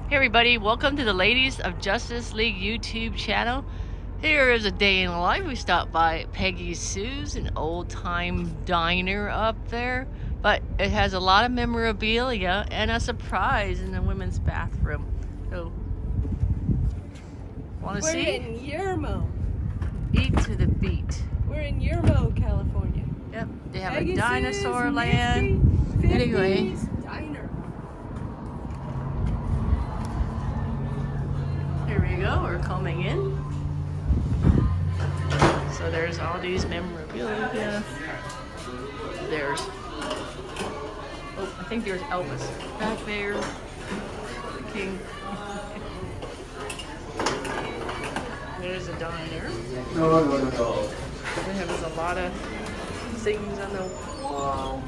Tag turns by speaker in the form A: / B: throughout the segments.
A: Hey everybody, welcome to the Ladies of Justice League YouTube channel. Here is a day in the life. We stopped by Peggy Sue's, an old-time diner up there, but it has a lot of memorabilia and a surprise in the women's bathroom. So, want to
B: We're
A: see?
B: in Yermo.
A: Eat to the beat.
B: We're in Yermo, California.
A: Yep, they have
B: Peggy
A: a dinosaur
B: Sue's
A: land.
B: nifty
A: Anyway,
B: 50s diner.
A: here we go. We're coming in. So there's all these memorabilia. There's, oh, I think there's Elvis back there. The king. There's a diner.
C: No.
A: They have a lot of things on the wall.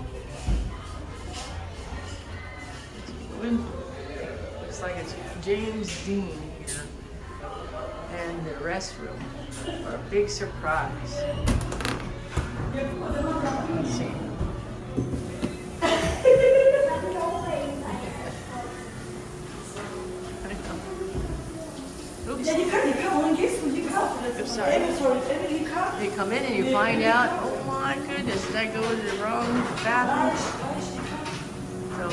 A: Looks like it's James Dean here. And the restroom for a big surprise. Let's see. Oops. Oops, sorry. You come in and you find out, oh my goodness, did I go to the wrong bathroom? So,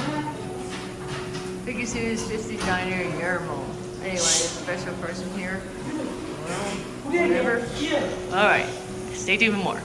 A: Peggy Sue's 50 Diner in Yermo. Anyway, special person here. Well, whatever. Alright, stay tuned for more.